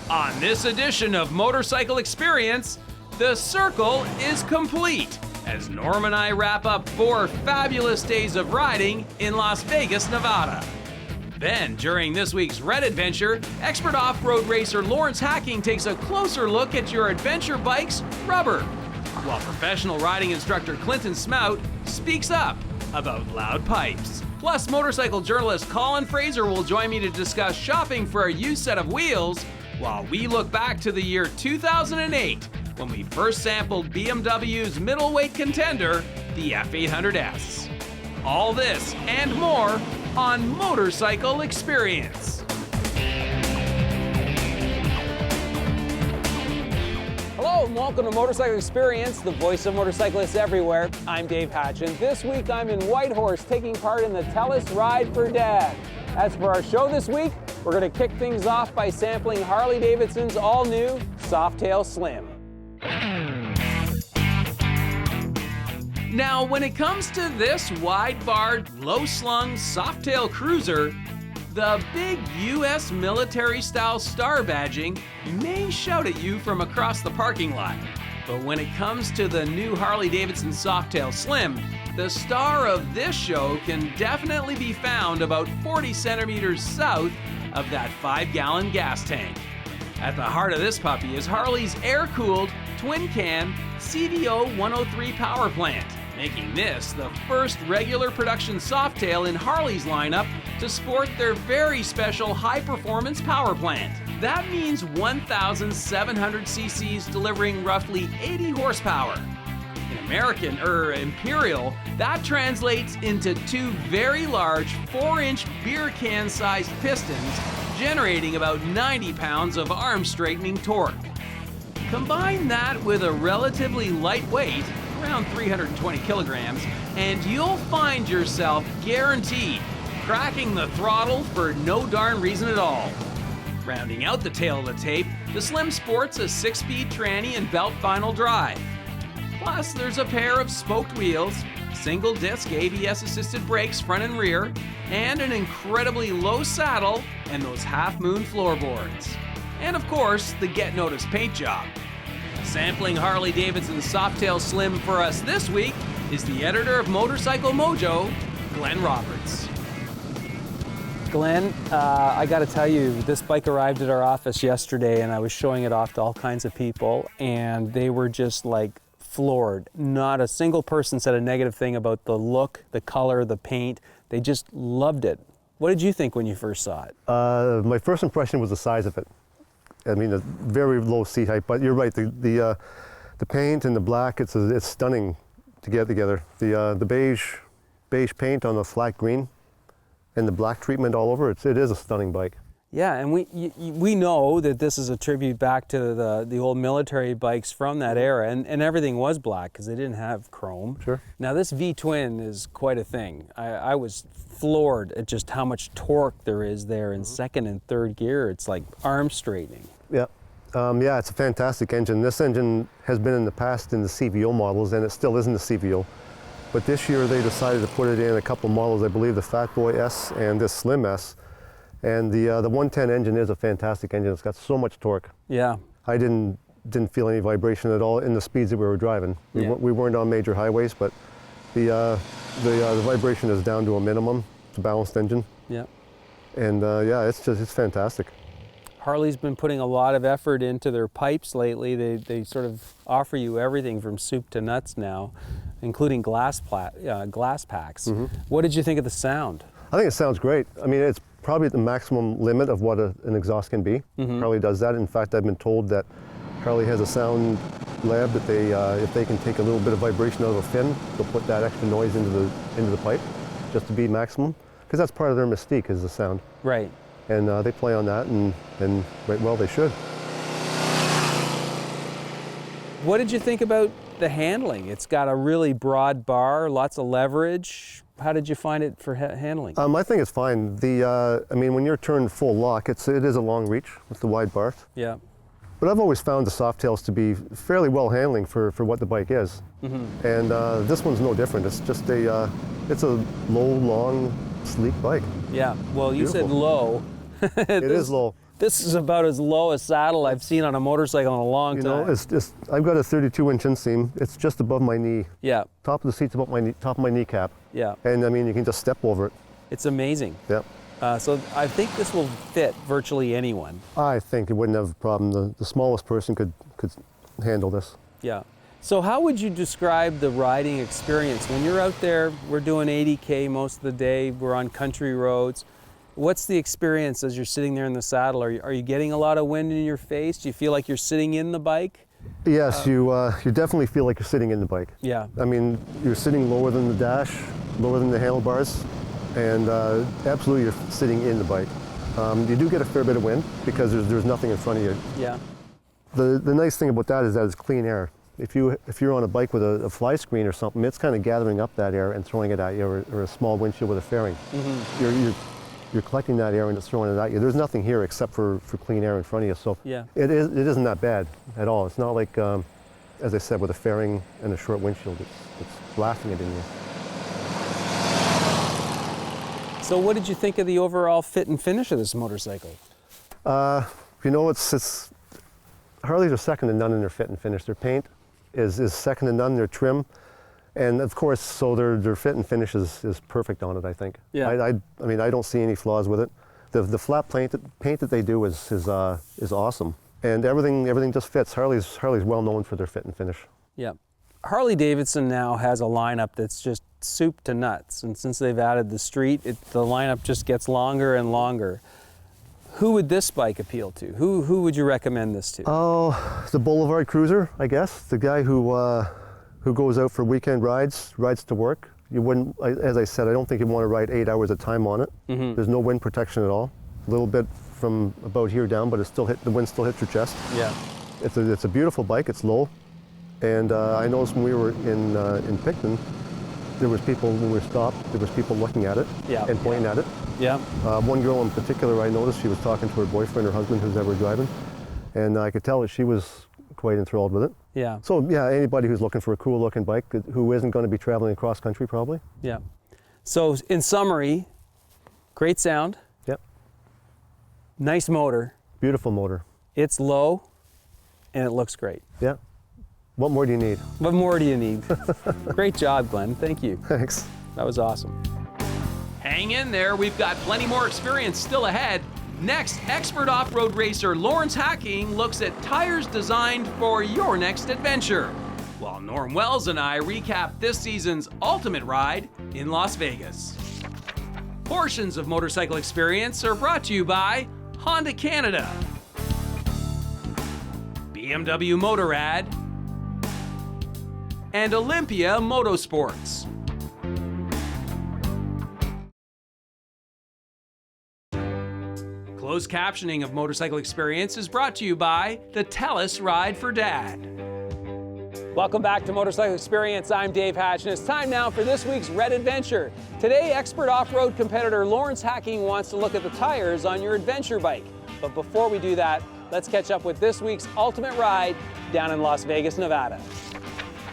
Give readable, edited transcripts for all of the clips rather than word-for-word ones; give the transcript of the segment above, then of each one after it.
On this edition of Motorcycle Experience, the circle is complete as Norm and I wrap up 4 fabulous days of riding in Las Vegas, Nevada. Then, during this week's Red Adventure, expert off-road racer Lawrence Hacking takes a closer look at your adventure bike's rubber, while professional riding instructor Clinton Smout speaks up about loud pipes. Plus, motorcycle journalist Colin Fraser will join me to discuss shopping for a used set of wheels, while we look back to the year 2008, when we first sampled BMW's middleweight contender, the F800S. All this and more on Motorcycle Experience. Hello and welcome to Motorcycle Experience, the voice of motorcyclists everywhere. I'm Dave Hatch, and this week I'm in Whitehorse taking part in the Tell Us Ride for Dad. As for our show this week, we're going to kick things off by sampling Harley Davidson's all-new Softail Slim. Now, when it comes to this wide-barred, low-slung Softail cruiser, the big US military-style star badging may shout at you from across the parking lot. But when it comes to the new Harley Davidson Softail Slim, the star of this show can definitely be found about 40 centimeters south of that 5-gallon gas tank. At the heart of this puppy is Harley's air-cooled, twin-cam CVO 103 power plant, making this the first regular production Softail in Harley's lineup to sport their very special high-performance power plant. That means 1,700 cc's delivering roughly 80 horsepower. In American, Imperial, that translates into 2 very large 4-inch beer can-sized pistons, generating about 90 pounds of arm-straightening torque. Combine that with a relatively light weight, around 320 kilograms, and you'll find yourself guaranteed cracking the throttle for no darn reason at all. Rounding out the tail of the tape, the Slim sports a 6-speed tranny and belt final drive. Plus, there's a pair of spoked wheels, single-disc ABS-assisted brakes front and rear, and an incredibly low saddle and those half-moon floorboards. And of course, the Get Noticed paint job. Sampling Harley Davidson's Softail Slim for us this week is the editor of Motorcycle Mojo, Glenn Roberts. Glenn, I got to tell you, this bike arrived at our office yesterday and I was showing it off to all kinds of people and they were just like floored. Not a single person said a negative thing about the look, the color, the paint. They just loved it. What did you think when you first saw it? My first impression was the size of it. I mean, a very low seat height, but you're right. The paint and the black, it's stunning to get together. The beige paint on the flat green, and the black treatment all over it is a stunning bike. Yeah, and we know that this is a tribute back to the old military bikes from that era, and everything was black because they didn't have chrome. Sure. Now this V-twin is quite a thing. I was floored at just how much torque there is there in second and third gear. It's like arm straightening. Yeah. Yeah, it's a fantastic engine. This engine has been in the past in the CVO models, and it still is in the CVO. But this year they decided to put it in a couple models, I believe the Fat Boy S and this Slim S. And the 110 engine is a fantastic engine. It's got so much torque. Yeah. I didn't feel any vibration at all in the speeds that we were driving. We weren't on major highways, but the vibration is down to a minimum. It's a balanced engine. Yeah. And yeah, it's fantastic. Harley's been putting a lot of effort into their pipes lately. They sort of offer you everything from soup to nuts now, including glass packs. Mm-hmm. What did you think of the sound? I think it sounds great. I mean, it's probably at the maximum limit of what an exhaust can be. Mm-hmm. Harley does that. In fact, I've been told that Harley has a sound lab that they, if they can take a little bit of vibration out of a fin, they'll put that extra noise into the pipe, just to be maximum, because that's part of their mystique is the sound. Right. And they play on that, and right well they should. What did you think about the handling? It's got a really broad bar, lots of leverage. How did you find it for handling? I think it's fine. I mean, when you're turned full lock, it is a long reach with the wide berth. Yeah. But I've always found the Softails to be fairly well handling for what the bike is. Mm-hmm. And this one's no different. It's just it's a low, long, sleek bike. Yeah. Well, you Beautiful. said low. It is low. This is about as low a saddle I've seen on a motorcycle in a long You time. know, it's just, I've got a 32-inch inseam. It's just above my knee. Yeah, Top of the seat's about my knee, top of my kneecap. yeah. And I mean, you can just step over it. It's amazing. Yeah. So I think this will fit virtually anyone. I think it wouldn't have a problem. The smallest person could handle this. Yeah. So how would you describe the riding experience? When you're out there, we're doing 80K most of the day, we're on country roads. What's the experience as you're sitting there in the saddle? Are you getting a lot of wind in your face? Do you feel like you're sitting in the bike? Yes, you definitely feel like you're sitting in the bike. Yeah. I mean, you're sitting lower than the dash, lower than the handlebars, and absolutely you're sitting in the bike. You do get a fair bit of wind because there's nothing in front of you. Yeah. The nice thing about that is that it's clean air. If you're on a bike with a fly screen or something, it's kind of gathering up that air and throwing it at you, or a small windshield with a fairing. Mm-hmm. You're collecting that air and just throwing it at you. There's nothing here except for clean air in front of you. So Yeah. it isn't that bad at all. It's not like, as I said, with a fairing and a short windshield, it's blasting it in you. So what did you think of the overall fit and finish of this motorcycle? You know, it's Harleys are second to none in their fit and finish. Their paint is second to none. Their trim, and of course, so their fit and finish is perfect on it. I think. Yeah. I mean, I don't see any flaws with it. The flat paint that they do is awesome, and everything just fits. Harley's well known for their fit and finish. Yeah. Harley Davidson now has a lineup that's just soup to nuts, and since they've added the street, the lineup just gets longer and longer. Who would this bike appeal to? Who would you recommend this to? Oh, the Boulevard Cruiser, I guess. The guy who goes out for weekend rides to work. You wouldn't, as I said, I don't think you'd want to ride 8 hours at a time on it. Mm-hmm. There's no wind protection at all. A little bit from about here down, but the wind still hits your chest. Yeah. It's a beautiful bike. It's low, and I noticed when we were in Picton, there was people when we stopped. There was people looking at it and pointing at it. Yeah. One girl in particular, I noticed she was talking to her boyfriend or husband who's ever driving, and I could tell that she was quite enthralled with it. Yeah. So yeah, anybody who's looking for a cool looking bike who isn't going to be traveling across country probably. Yeah. So in summary, great sound. Yep. Nice motor. Beautiful motor. It's low, and it looks great. Yeah. What more do you need? What more do you need? Great job, Glenn. Thank you. Thanks. That was awesome. Hang in there, we've got plenty more experience still ahead. Next, expert off-road racer Lawrence Hacking looks at tires designed for your next adventure, while Norm Wells and I recap this season's ultimate ride in Las Vegas. Portions of Motorcycle Experience are brought to you by Honda Canada, BMW Motorrad, and Olympia Motorsports. Closed captioning of Motorcycle Experience is brought to you by the TELUS Ride for Dad. Welcome back to Motorcycle Experience. I'm Dave Hatch, and it's time now for this week's Red Adventure. Today, expert off-road competitor Lawrence Hacking wants to look at the tires on your adventure bike. But before we do that, let's catch up with this week's ultimate ride down in Las Vegas, Nevada.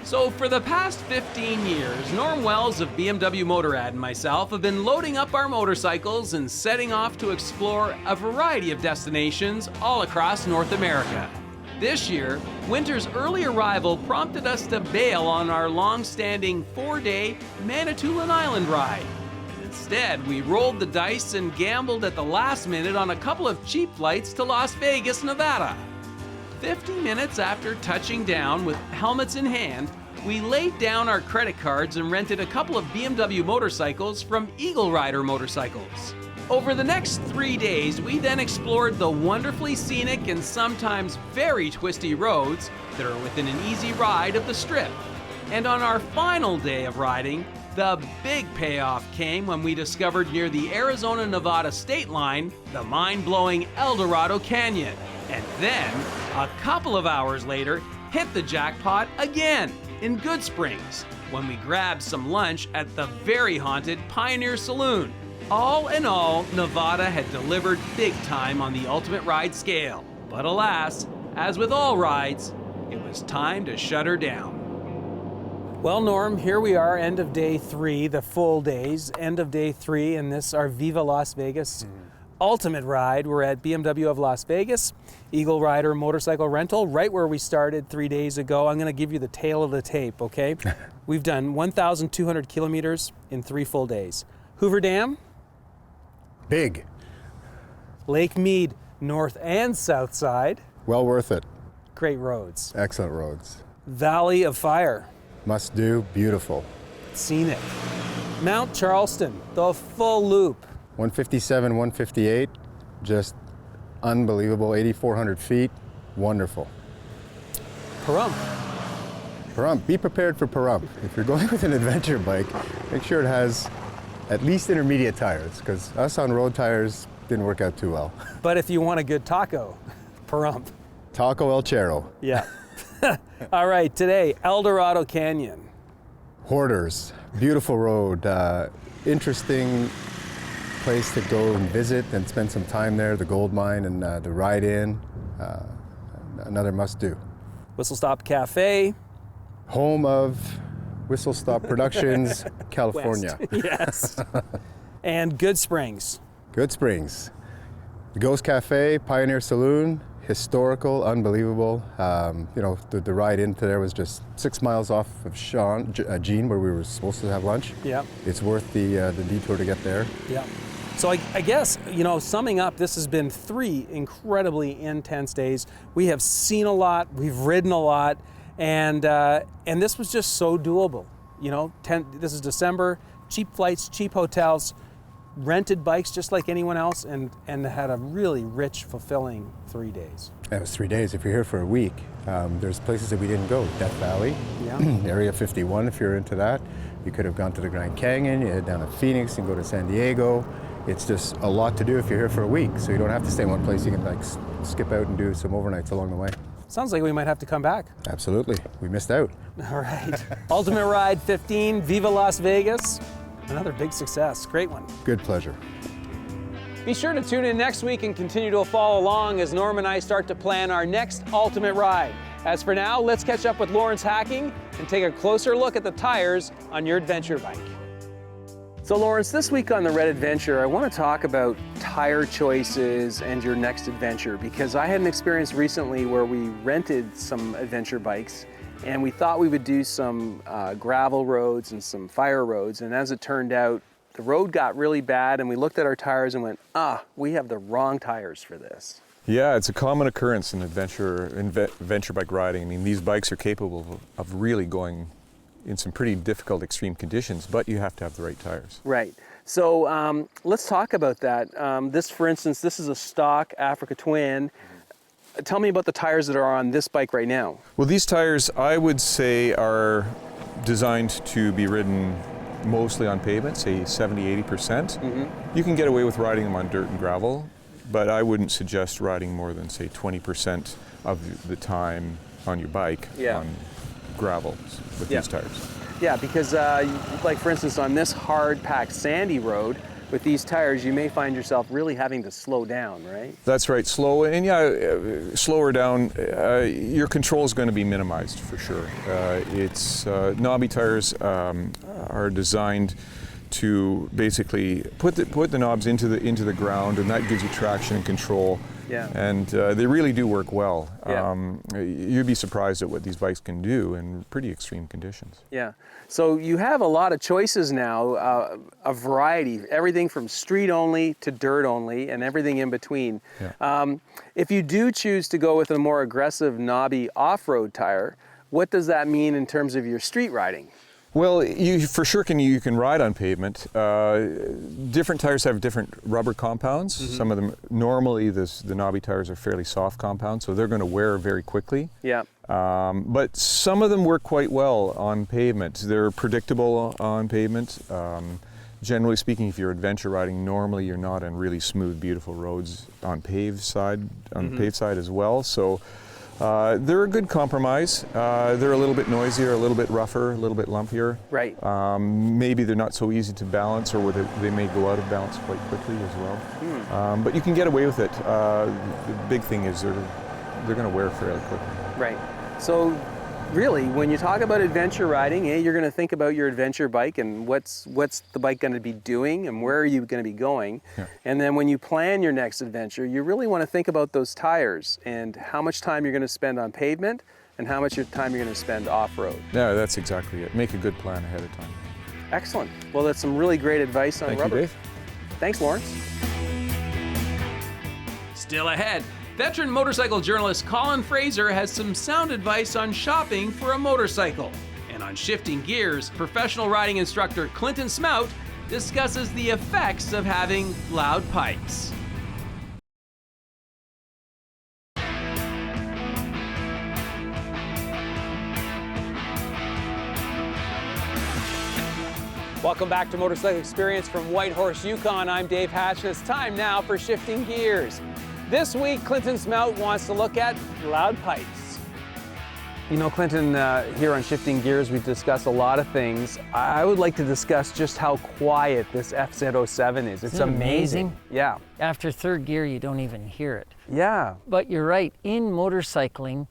So for the past 15 years, Norm Wells of BMW Motorrad and myself have been loading up our motorcycles and setting off to explore a variety of destinations all across North America. This year, winter's early arrival prompted us to bail on our long-standing 4-day Manitoulin Island ride. Instead, we rolled the dice and gambled at the last minute on a couple of cheap flights to Las Vegas, Nevada. 50 minutes after touching down with helmets in hand, we laid down our credit cards and rented a couple of BMW motorcycles from Eagle Rider Motorcycles. Over the next 3 days, we then explored the wonderfully scenic and sometimes very twisty roads that are within an easy ride of the Strip. And on our final day of riding, the big payoff came when we discovered near the Arizona-Nevada state line the mind-blowing El Dorado Canyon. And then, a couple of hours later, hit the jackpot again in Good Springs when we grabbed some lunch at the very haunted Pioneer Saloon. All in all, Nevada had delivered big time on the ultimate ride scale. But alas, as with all rides, it was time to shut her down. Well, Norm, here we are, end of day 3, the full days, end of day 3 in this, our Viva Las Vegas ultimate ride. We're at BMW of Las Vegas, Eagle Rider Motorcycle Rental, right where we started 3 days ago. I'm going to give you the tail of the tape, okay? We've done 1,200 kilometers in 3 full days. Hoover Dam, Big. Lake Mead, north and south side, Well worth it. great roads. Excellent roads. Valley of Fire, Must do. Beautiful. scenic. Mount Charleston, the full loop. 157, 158. Just unbelievable. 8,400 feet. Wonderful. Pahrump, Pahrump. Be prepared for Pahrump. If you're going with an adventure bike, make sure it has at least intermediate tires, because us on road tires didn't work out too well. but if you want a good taco, Pahrump. Taco El Cerro. Yeah. All right, today, El Dorado Canyon. Hoarders. Beautiful road. Interesting place to go and visit and spend some time there. The gold mine and the ride in. Another must do. Whistle Stop Cafe. Home of Whistle Stop Productions, California. West. Yes. And Good Springs. Good Springs. The Ghost Cafe, Pioneer Saloon, historical, unbelievable. The ride into there was just 6 miles off of Jean, where we were supposed to have lunch. Yeah. It's worth the detour to get there. Yeah. So I guess, summing up, this has been 3 incredibly intense days. We have seen a lot, we've ridden a lot, and this was just so doable. This is December, cheap flights, cheap hotels, rented bikes just like anyone else, and had a really rich, fulfilling 3 days. That was 3 days. If you're here for a week, there's places that we didn't go. Death Valley, Yeah. Area 51 if you're into that. You could have gone to the Grand Canyon, you head down to Phoenix and go to San Diego. It's just a lot to do if you're here for a week, so you don't have to stay in one place. You can skip out and do some overnights along the way. Sounds like we might have to come back. Absolutely. We missed out. All right. Ultimate Ride 15, Viva Las Vegas. Another big success. Great one. Good pleasure. Be sure to tune in next week and continue to follow along as Norm and I start to plan our next Ultimate Ride. As for now, let's catch up with Lawrence Hacking and take a closer look at the tires on your adventure bike. So Lawrence, this week on the Red Adventure, I want to talk about tire choices and your next adventure, because I had an experience recently where we rented some adventure bikes and we thought we would do some gravel roads and some fire roads, and as it turned out, the road got really bad and we looked at our tires and went, we have the wrong tires for this. Yeah, it's a common occurrence in adventure bike riding. I mean, these bikes are capable of really going in some pretty difficult extreme conditions, but you have to have the right tires. Right. So let's talk about that. This, for instance, this is a stock Africa Twin. Tell me about the tires that are on this bike right now. Well, these tires, I would say, are designed to be ridden mostly on pavement, say 70-80%. Mm-hmm. You can get away with riding them on dirt and gravel, but I wouldn't suggest riding more than, say, 20% of the time on your bike on gravel with these tires. Yeah, because like for instance on this hard-packed sandy road, with these tires you may find yourself really having to slow down, right? That's right, slow, and slower down, your control is going to be minimized for sure. Knobby tires are designed to basically put the knobs into the ground, and that gives you traction and control. Yeah. And they really do work well. Yeah. You'd be surprised at what these bikes can do in pretty extreme conditions. Yeah. So you have a lot of choices now, a variety, everything from street only to dirt only and everything in between. Yeah. If you do choose to go with a more aggressive knobby off-road tire, what does that mean in terms of your street riding? Well, you for sure can ride on pavement. Different tires have different rubber compounds. Mm-hmm. Some of them, normally the knobby tires are fairly soft compounds, so they're going to wear very quickly. Yeah. But some of them work quite well on pavement. They're predictable on pavement. Generally speaking, if you're adventure riding, normally you're not on really smooth, beautiful roads on paved side as well. So. They're a good compromise. They're a little bit noisier, a little bit rougher, a little bit lumpier. Right. Maybe they're not so easy to balance, or they may go out of balance quite quickly as well. But you can get away with it. The big thing is they're going to wear fairly quickly. Right. So really, when you talk about adventure riding, you're going to think about your adventure bike and what's the bike going to be doing and where are you going to be going. Yeah. And then when you plan your next adventure, you really want to think about those tires and how much time you're going to spend on pavement and how much time you're going to spend off-road. Yeah, that's exactly it. Make a good plan ahead of time. Excellent. Well, that's some really great advice on Thank rubber. you, Dave. Thanks, Lawrence. Still ahead, veteran motorcycle journalist Colin Fraser has some sound advice on shopping for a motorcycle. And on shifting gears, professional riding instructor Clinton Smout discusses the effects of having loud pipes. Welcome back to Motorcycle Experience from Whitehorse, Yukon. I'm Dave Hatch, and it's time now for Shifting Gears. This week, Clinton Smout wants to look at loud pipes. You know, Clinton, here on Shifting Gears, we discuss a lot of things. I would like to discuss just how quiet this FZ07 is. It's Isn't it amazing? Yeah. After third gear, you don't even hear it. Yeah. But you're right, in motorcycling,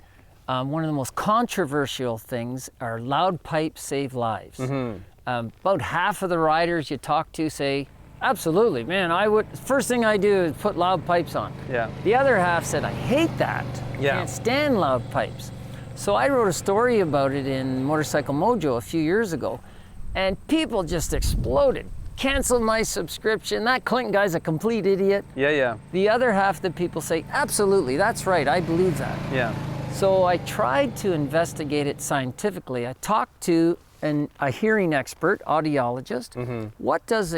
one of the most controversial things are loud pipes save lives. About half of the riders you talk to say, absolutely, man, first thing I do is put loud pipes on. Yeah. The other half said, I hate that. Yeah. Can't stand loud pipes. So I wrote a story about it in Motorcycle Mojo a few years ago, and people just exploded. Canceled my subscription. That Clinton guy's a complete idiot. Yeah. The other half of the people say, absolutely, that's right, I believe that. Yeah. So I tried to investigate it scientifically. I talked to a hearing expert, audiologist. What does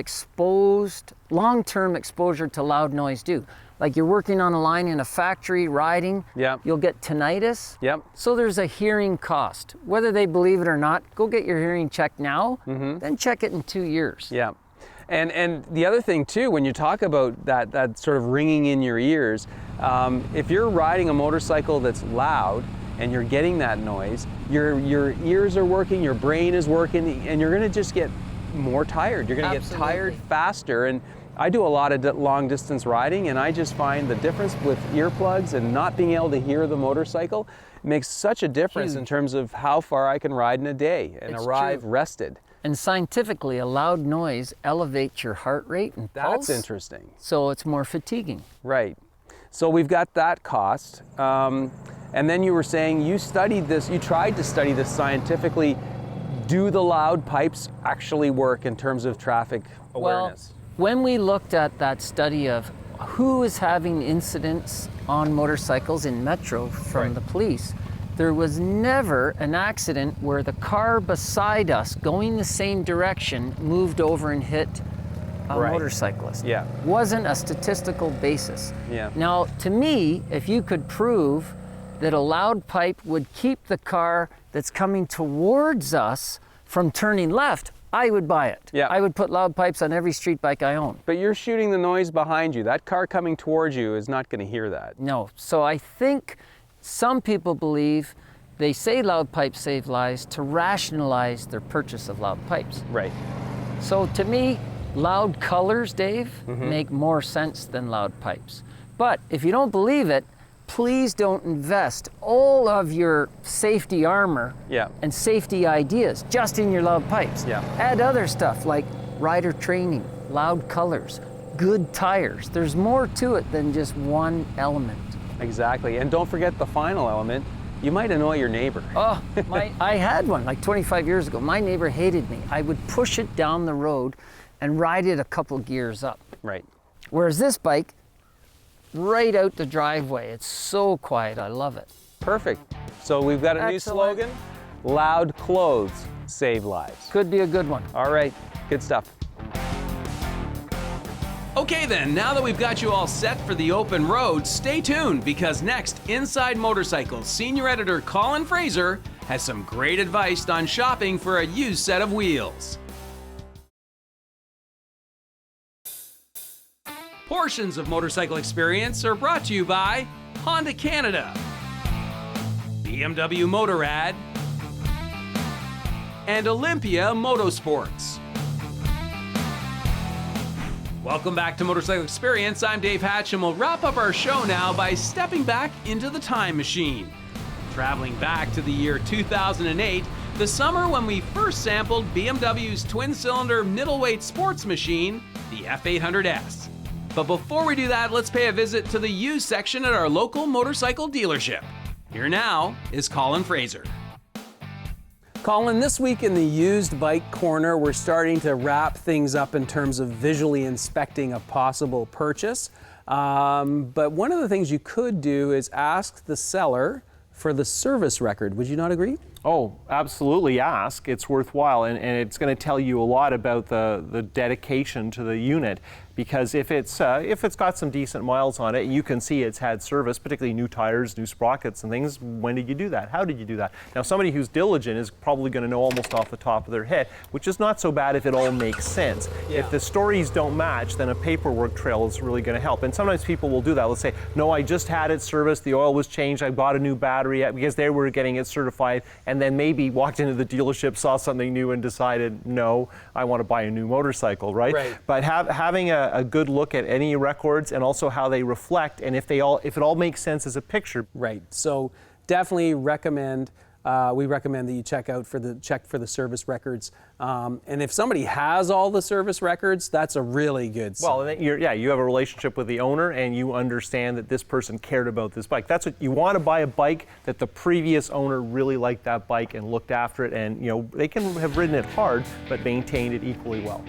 long-term exposure to loud noise do? Like you're working on a line in a factory, riding, Yep. you'll get tinnitus. Yep. So there's a hearing cost. Whether they believe it or not, go get your hearing checked now, then check it in 2 years. Yeah. And the other thing too, when you talk about that sort of ringing in your ears, if you're riding a motorcycle that's loud and you're getting that noise, your ears are working, your brain is working, and you're gonna just get more tired. You're gonna get tired faster. And I do a lot of long distance riding, and I just find the difference with earplugs and not being able to hear the motorcycle makes such a difference Huge. in terms of how far I can ride in a day and It's arrive true. rested. And scientifically, a loud noise elevates your heart rate and pulse. That's interesting. So it's more fatiguing. Right. So we've got that cost. And then you were saying you studied this, you tried to study this scientifically. Do the loud pipes actually work in terms of traffic awareness? Well, when we looked at that study of who is having incidents on motorcycles in Metro from the police, there was never an accident where the car beside us going the same direction moved over and hit a motorcyclist. Yeah. Wasn't a statistical basis. Yeah. Now, to me, if you could prove that a loud pipe would keep the car that's coming towards us from turning left, I would buy it. Yeah. I would put loud pipes on every street bike I own. But you're shooting the noise behind you. That car coming towards you is not going to hear that. No. So I think some people believe they say loud pipes save lives to rationalize their purchase of loud pipes. Right. So to me, loud colors, Dave, make more sense than loud pipes. But if you don't believe it, please don't invest all of your safety armor Yeah. and safety ideas just in your loud pipes. Yeah. Add other stuff like rider training, loud colors, good tires. There's more to it than just one element. Exactly. And don't forget the final element. You might annoy your neighbor. Oh, I had one like 25 years ago. My neighbor hated me. I would push it down the road and ride it a couple gears up. Right. Whereas this bike, right out the driveway. It's so quiet, I love it. Perfect. So we've got a new Excellent. slogan. Loud clothes save lives. Could be a good one. All right. Good stuff. Okay then, now that we've got you all set for the open road, stay tuned because next, Inside Motorcycles senior editor Colin Fraser has some great advice on shopping for a used set of wheels. Portions of Motorcycle Experience are brought to you by Honda Canada, BMW Motorrad, and Olympia Motorsports. Welcome back to Motorcycle Experience. I'm Dave Hatch, and we'll wrap up our show now by stepping back into the time machine. Traveling back to the year 2008, the summer when we first sampled BMW's twin-cylinder middleweight sports machine, the F800S. But before we do that, let's pay a visit to the used section at our local motorcycle dealership. Here now is Colin Fraser. Colin, this week in the used bike corner, we're starting to wrap things up in terms of visually inspecting a possible purchase. But one of the things you could do is ask the seller for the service record. Would you not agree? Oh, absolutely ask. It's worthwhile, and it's going to tell you a lot about the dedication to the unit, because if it's got some decent miles on it, you can see it's had service, particularly new tires, new sprockets and things. When did you do that? How did you do that? Now, somebody who's diligent is probably going to know almost off the top of their head, which is not so bad if it all makes sense. Yeah. If the stories don't match, then a paperwork trail is really going to help. And sometimes people will do that. Let's say, no, I just had it serviced, the oil was changed, I bought a new battery, because they were getting it certified, and then maybe walked into the dealership, saw something new, and decided, no, I want to buy a new motorcycle, right? But having a good look at any records and also how they reflect, and if it all makes sense as a picture. Right. So definitely recommend. We recommend that you check for the service records. And if somebody has all the service records, that's a really good sign. Well, and you have a relationship with the owner, and you understand that this person cared about this bike. That's what you want to buy, a bike that the previous owner really liked that bike and looked after it, and they can have ridden it hard but maintained it equally well.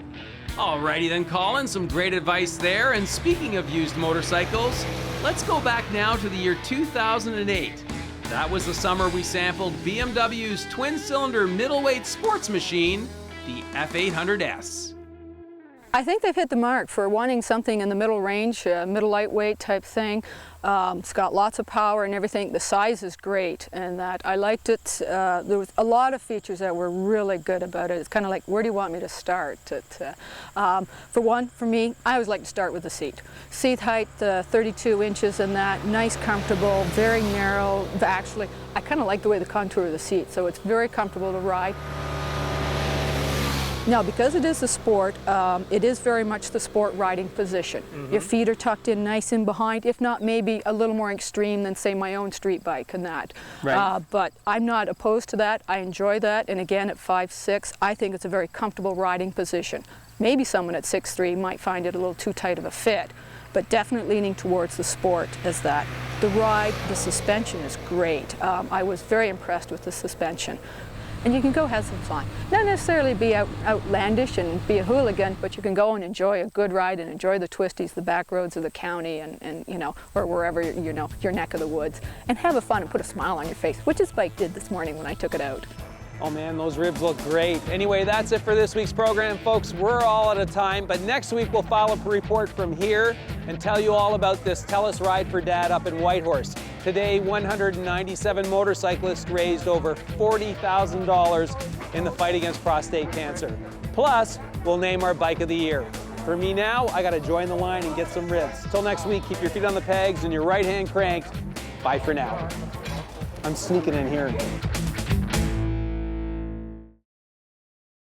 Alrighty then, Colin, some great advice there. And speaking of used motorcycles, let's go back now to the year 2008. That was the summer we sampled BMW's twin-cylinder middleweight sports machine, the F800S. I think they've hit the mark for wanting something in the middle range, middle lightweight type thing. It's got lots of power and everything. The size is great, and that I liked it. There was a lot of features that were really good about it. It's kind of like, where do you want me to start? For me, I always like to start with the seat. Seat height, 32 inches, and that nice, comfortable, very narrow. Actually, I kind of like the way the contour of the seat, so it's very comfortable to ride. Now, because it is a sport, it is very much the sport riding position. Your feet are tucked in nice in behind, if not maybe a little more extreme than, say, my own street bike and that. Right. But I'm not opposed to that. I enjoy that. And again, at 5'6", I think it's a very comfortable riding position. Maybe someone at 6'3" might find it a little too tight of a fit, but definitely leaning towards the sport as that. The ride, the suspension is great. I was very impressed with the suspension. And you can go have some fun. Not necessarily be outlandish and be a hooligan, but you can go and enjoy a good ride and enjoy the twisties, the back roads of the county, and or wherever, your neck of the woods, and have a fun and put a smile on your face, which this bike did this morning when I took it out. Oh man, those ribs look great. Anyway, that's it for this week's program, folks. We're all out of time, but next week we'll file a report from here and tell you all about this Tellus Ride for Dad up in Whitehorse. Today, 197 motorcyclists raised over $40,000 in the fight against prostate cancer. Plus, we'll name our Bike of the Year. For me now, I gotta join the line and get some ribs. Till next week, keep your feet on the pegs and your right hand cranked. Bye for now. I'm sneaking in here.